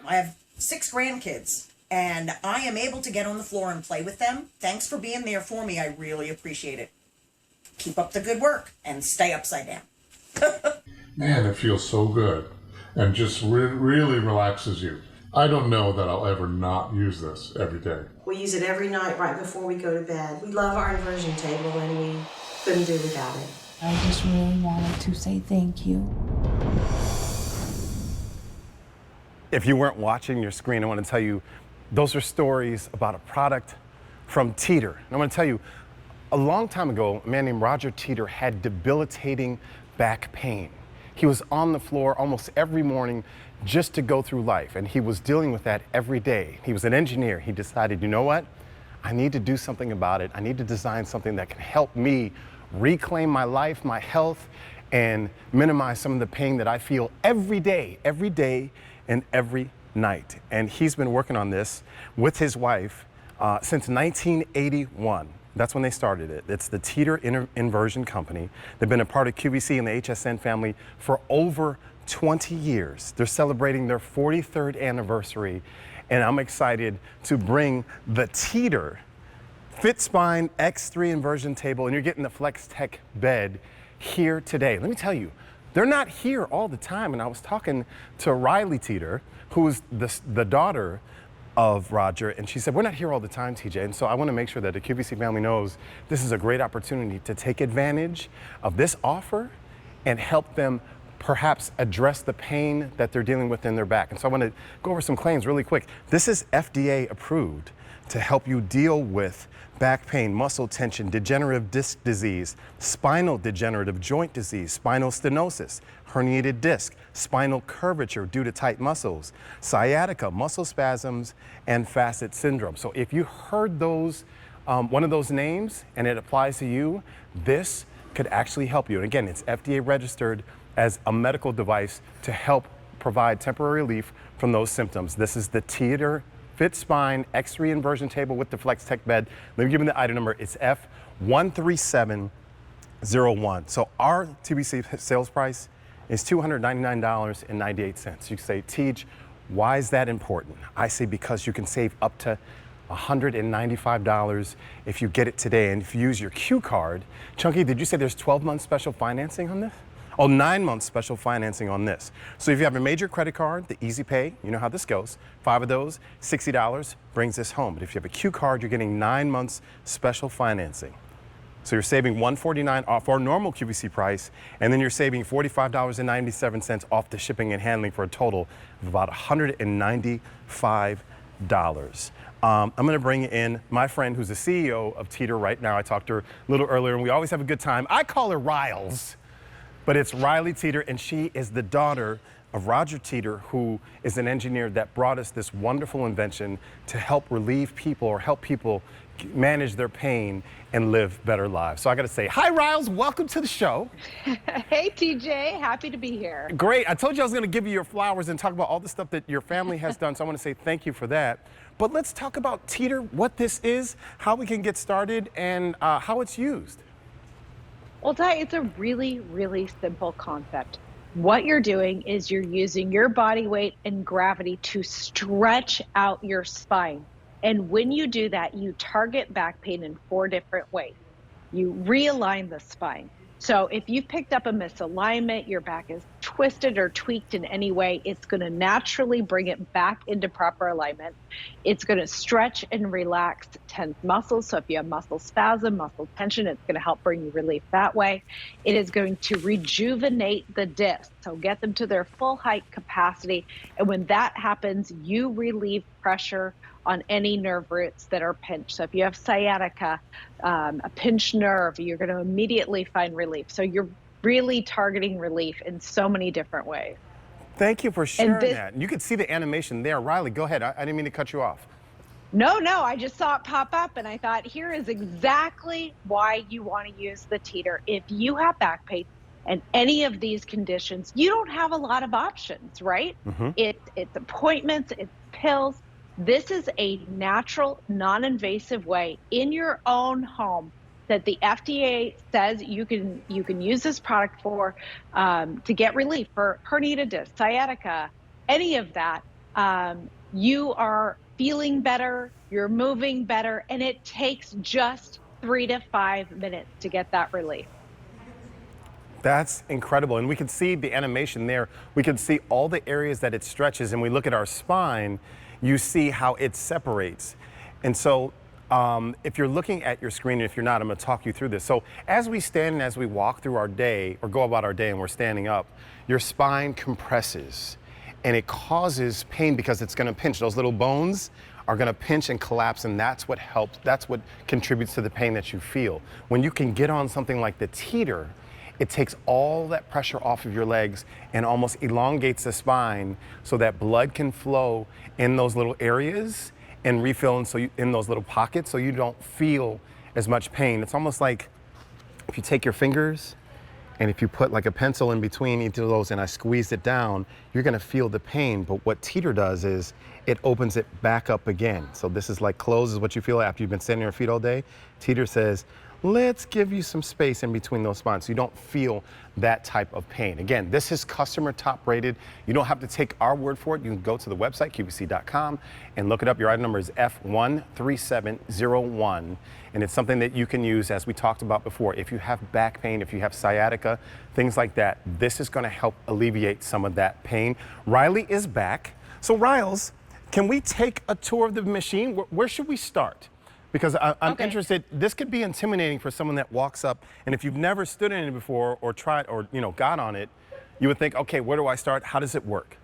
I have 6 grandkids, and I am able to get on the floor and play with them. Thanks for being there for me. I really appreciate it. Keep up the good work and stay upside down. Man, it feels so good and just really relaxes you. I don't know that I'll ever not use this every day. We use it every night right before we go to bed. We love our inversion table and we couldn't do without it. I just really wanted to say thank you. If you weren't watching your screen, I want to tell you, those are stories about a product from Teeter. And I want to tell you, a long time ago, a man named Roger Teeter had debilitating back pain. He was on the floor almost every morning just to go through life, and he was dealing with that every day. He was an engineer. He decided, you know what? I need to do something about it. I need to design something that can help me reclaim my life, my health, and minimize some of the pain that I feel every day and every night. And he's been working on this with his wife since 1981. That's when they started it. It's the Teeter Inversion Company. They've been a part of QVC and the HSN family for over 20 years. They're celebrating their 43rd anniversary, and I'm excited to bring the Teeter FitSpine X3 inversion table, and you're getting the FlexTech bed here today. Let me tell you, they're not here all the time, and I was talking to Riley Teeter, who is the daughter of Roger, and she said, we're not here all the time, TJ, and so I want to make sure that the QVC family knows this is a great opportunity to take advantage of this offer and help them perhaps address the pain that they're dealing with in their back. And so I want to go over some claims really quick. This is FDA approved to help you deal with back pain, muscle tension, degenerative disc disease, spinal degenerative joint disease, spinal stenosis, herniated disc, spinal curvature due to tight muscles, sciatica, muscle spasms, and facet syndrome. So if you heard those, one of those names and it applies to you, this could actually help you. And again, it's FDA registered as a medical device to help provide temporary relief from those symptoms. This is the Teeter FitSpine X3 inversion table with the FlexTech bed. Let me give you the item number. It's F13701. So our TBC sales price is $299.98. You say, Teej, why is that important? I say because you can save up to $195 if you get it today. And if you use your Q card, Chunky, did you say there's 12 months special financing on this? Oh, 9 months special financing on this. So if you have a major credit card, the Easy Pay, you know how this goes. 5 of those, $60 brings this home. But if you have a Q card, you're getting 9 months special financing. So you're saving $149 off our normal QVC price, and then you're saving $45.97 off the shipping and handling for a total of about $195. I'm going to bring in my friend who's the CEO of Teeter right now. I talked to her a little earlier, and we always have a good time. I call her Riles, but it's Riley Teeter, and she is the daughter of Roger Teeter, who is an engineer that brought us this wonderful invention to help relieve people or help people manage their pain and live better lives. So I got to say, hi, Riles, welcome to the show. Hey, TJ, happy to be here. Great. I told you I was going to give you your flowers and talk about all the stuff that your family has done, so I want to say thank you for that. But let's talk about Teeter, what this is, how we can get started, and how it's used. Well, Ty, it's a really, really simple concept. What you're doing is you're using your body weight and gravity to stretch out your spine. And when you do that, you target back pain in 4 different ways. You realign the spine. So if you've picked up a misalignment, your back is twisted or tweaked in any way, it's going to naturally bring it back into proper alignment. It's going to stretch and relax tense muscles. So if you have muscle spasm, muscle tension, it's going to help bring you relief that way. It is going to rejuvenate the discs, so get them to their full height capacity. And when that happens, you relieve pressure on any nerve roots that are pinched. So if you have sciatica, a pinched nerve, you're going to immediately find relief. So you're really targeting relief in so many different ways. Thank you for sharing that. You can see the animation there. Riley, go ahead. I didn't mean to cut you off. No, I just saw it pop up and I thought, here is exactly why you want to use the Teeter. If you have back pain and any of these conditions, you don't have a lot of options, right? Mm-hmm. It's appointments, it's pills. This is a natural, non-invasive way in your own home that the FDA says you can use this product for to get relief for herniated disc, sciatica, any of that. you are feeling better, you're moving better, and it takes just 3 to 5 minutes to get that relief. That's incredible. And we can see the animation there. We can see all the areas that it stretches. And we look at our spine, you see how it separates. And so if you're looking at your screen, and if you're not, I'm going to talk you through this. So as we stand and as we walk through our day or go about our day and we're standing up, your spine compresses and it causes pain because it's going to pinch. Those little bones are going to pinch and collapse, and that's what helps. That's what contributes to the pain that you feel. When you can get on something like the Teeter, it takes all that pressure off of your legs and almost elongates the spine so that blood can flow in those little areas and refill in those little pockets so you don't feel as much pain. It's almost like if you take your fingers and if you put like a pencil in between each of those and I squeeze it down, you're gonna feel the pain. But what Teeter does is it opens it back up again. So this is like closes what you feel after you've been standing on your feet all day. Teeter says, let's give you some space in between those spots so you don't feel that type of pain. Again, this is customer top rated. You don't have to take our word for it. You can go to the website, QVC.com, and look it up. Your item number is F13701. And it's something that you can use, as we talked about before. If you have back pain, if you have sciatica, things like that, this is gonna help alleviate some of that pain. Riley is back. So Riles, can we take a tour of the machine? Where should we start? Because I'm interested, this could be intimidating for someone that walks up, and if you've never stood in it before or tried or got on it, you would think, okay, where do I start? How does it work?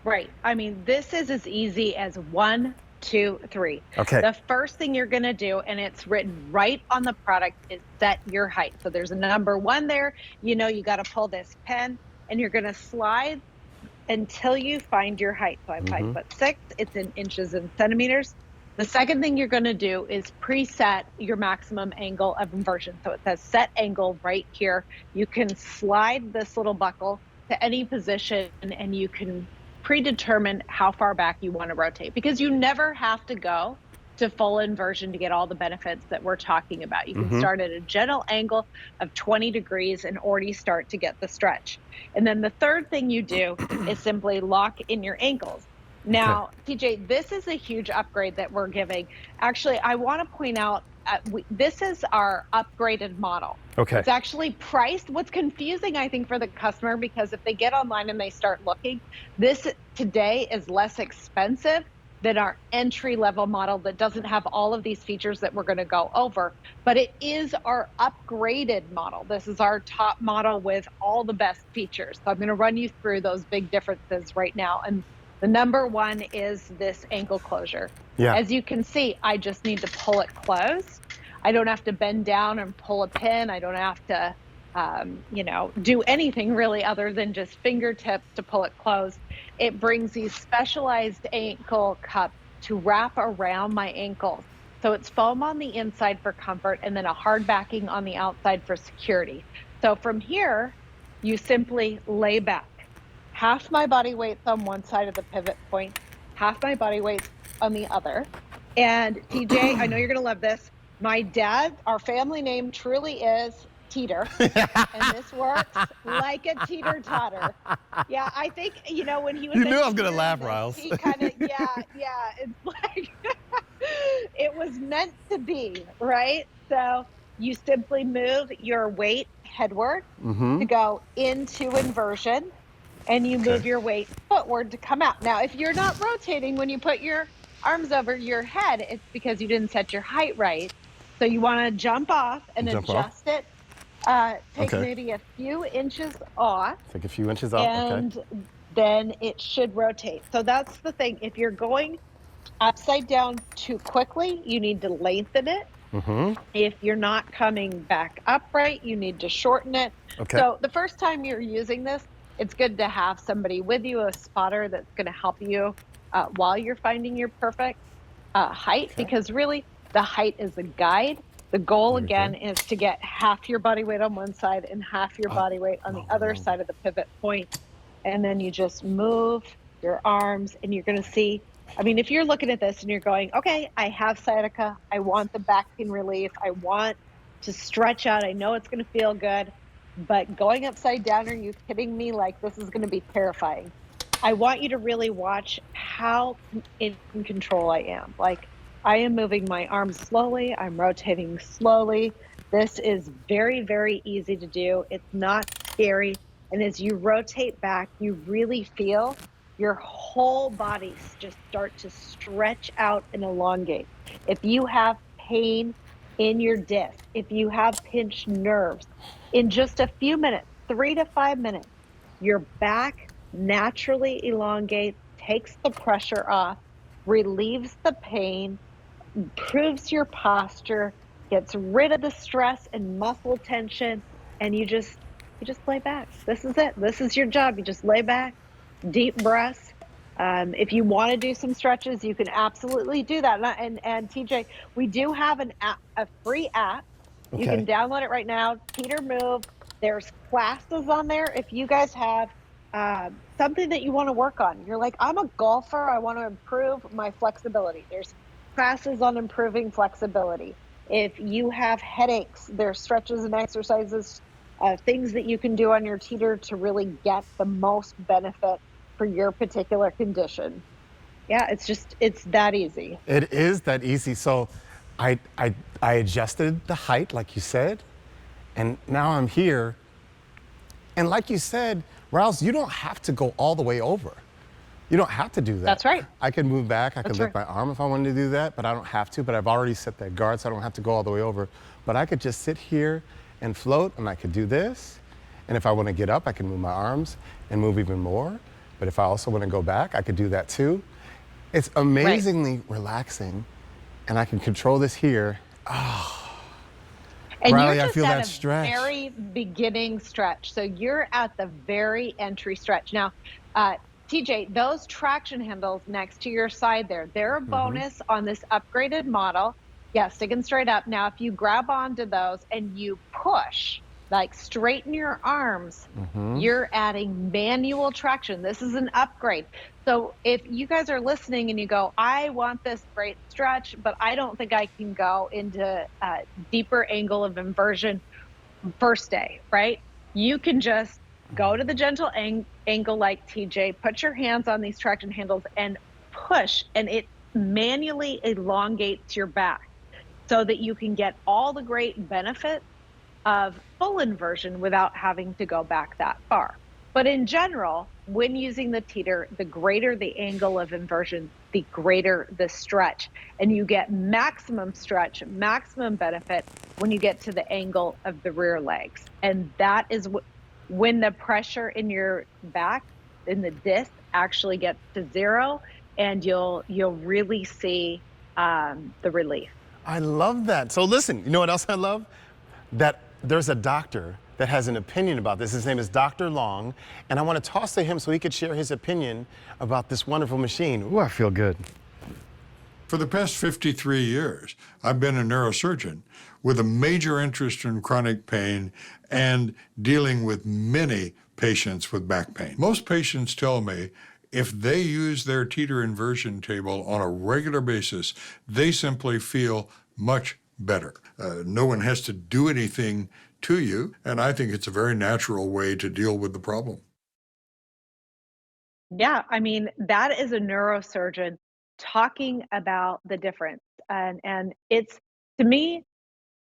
Right. I mean, this is as easy as 1, 2, 3. Okay. The first thing you're going to do, and it's written right on the product, is set your height. So there's a number 1 there. You got to pull this pen, and you're going to slide until you find your height. So I'm 5'6". It's in inches and centimeters. The second thing you're going to do is preset your maximum angle of inversion. So it says set angle right here. You can slide this little buckle to any position and you can predetermine how far back you want to rotate, because you never have to go to full inversion to get all the benefits that we're talking about. You can start at a gentle angle of 20 degrees and already start to get the stretch. And then the third thing you do is simply lock in your ankles. Now, TJ, this is a huge upgrade that we're giving. Actually, I want to point out, this is our upgraded model. Okay. It's actually priced. What's confusing, I think, for the customer, because if they get online and they start looking, this today is less expensive than our entry-level model that doesn't have all of these features that we're going to go over. But it is our upgraded model. This is our top model with all the best features. So I'm going to run you through those big differences right now. And the number 1 is this ankle closure. Yeah. As you can see, I just need to pull it closed. I don't have to bend down and pull a pin. I don't have to, do anything really other than just fingertips to pull it closed. It brings these specialized ankle cups to wrap around my ankles. So it's foam on the inside for comfort and then a hard backing on the outside for security. So from here, you simply lay back. Half my body weight's on one side of the pivot point, half my body weight's on the other. And TJ, I know you're gonna love this. My dad, our family name truly is Teeter, and this works like a teeter-totter. Yeah, I think, when he was— You knew I was gonna laugh, Riles. He kind of, it's like, it was meant to be, right? So you simply move your weight headward to go into inversion, and you move your weight footward to come out. Now, if you're not rotating when you put your arms over your head, it's because you didn't set your height right. So you want to jump off and adjust it. Take maybe a few inches off. Take a few inches off, and then it should rotate. So that's the thing. If you're going upside down too quickly, you need to lengthen it. If you're not coming back upright, you need to shorten it. So the first time you're using this, it's good to have somebody with you, a spotter that's going to help you while you're finding your perfect height, because really the height is a guide. The goal, again, is to get half your body weight on one side and half your body weight on the other side of the pivot point. And then you just move your arms, and you're going to see, I mean, if you're looking at this and you're going, okay, I have sciatica, I want the back pain relief, I want to stretch out, I know it's going to feel good, but going upside down, are you kidding me? Like, this is going to be terrifying. I want you to really watch how in control I am. Like, I am moving my arms slowly, I'm rotating slowly. This is very, very easy to do. It's not scary. And as you rotate back, you really feel your whole body just start to stretch out and elongate. If you have pain in your disc, if you have pinched nerves, in just a few minutes, 3 to 5 minutes, your back naturally elongates, takes the pressure off, relieves the pain, improves your posture, gets rid of the stress and muscle tension, and you just lay back. This is it. This is your job. You just lay back, deep breaths. If you want to do some stretches, you can absolutely do that. And TJ, we do have a free app. You Okay. can download it right now. Teeter Move. There's classes on there. If you guys have something that you want to work on, you're like, I'm a golfer. I want to improve my flexibility. There's classes on improving flexibility. If you have headaches, there's stretches and exercises, things that you can do on your teeter to really get the most benefit for your particular condition. Yeah, it's that easy. It is that easy. So I adjusted the height, like you said, and now I'm here. And like you said, Rouse, you don't have to go all the way over. You don't have to do that. That's right. I can move back. I can That's lift right. my arm if I wanted to do that, but I don't have to. But I've already set that guard, so I don't have to go all the way over. But I could just sit here and float, and I could do this. And if I want to get up, I can move my arms and move even more. But if I also want to go back, I could do that too. It's amazingly relaxing, and I can control this here. And Riley, you're I just feel at that a stretch. very beginning stretch. So you're at the very entry stretch. Now, TJ, those traction handles next to your side there, they're a bonus on this upgraded model. Yeah, sticking straight up. Now, if you grab onto those and you push, like straighten your arms, you're adding manual traction. This is an upgrade. So if you guys are listening and you go, I want this great stretch, but I don't think I can go into a deeper angle of inversion first day, right? You can just go to the gentle angle like TJ, put your hands on these traction handles and push, and it manually elongates your back so that you can get all the great benefits of full inversion without having to go back that far. But in general, when using the teeter, the greater the angle of inversion, the greater the stretch. And you get maximum stretch, maximum benefit when you get to the angle of the rear legs. And that is when the pressure in your back, in the disc, actually gets to zero, and you'll really see the relief. I love that. So listen, you know what else I love? That there's a doctor that has an opinion about this. His name is Dr. Long, and I want to toss to him so he could share his opinion about this wonderful machine. Ooh, I feel good. For the past 53 years, I've been a neurosurgeon with a major interest in chronic pain and dealing with many patients with back pain. Most patients tell me if they use their teeter inversion table on a regular basis, they simply feel much better. No one has to do anything to you, and I think it's a very natural way to deal with the problem. Yeah, I mean, that is a neurosurgeon talking about the difference. And it's, to me,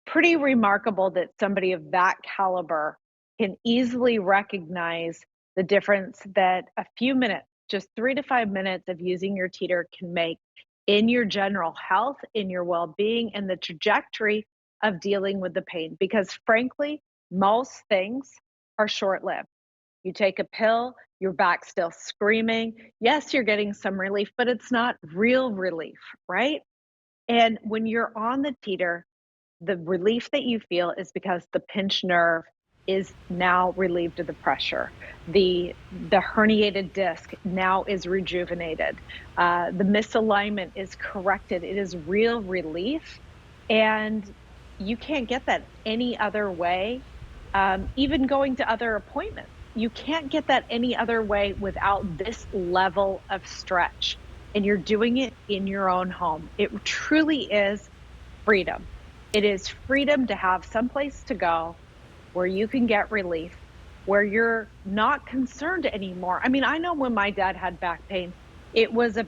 pretty remarkable that somebody of that caliber can easily recognize the difference that a few minutes, just 3 to 5 minutes of using your teeter can make in your general health, in your well-being, and the trajectory of dealing with the pain. Because frankly, most things are short-lived. You take a pill, your back's still screaming. Yes, you're getting some relief, but it's not real relief, right? And when you're on the teeter, the relief that you feel is because the pinched nerve is now relieved of the pressure. The herniated disc now is rejuvenated. The misalignment is corrected. It is real relief. And you can't get that any other way. Even going to other appointments, you can't get that any other way without this level of stretch. And you're doing it in your own home. It truly is freedom. It is freedom to have someplace to go where you can get relief where you're not concerned anymore. I mean, I know when my dad had back pain, it was about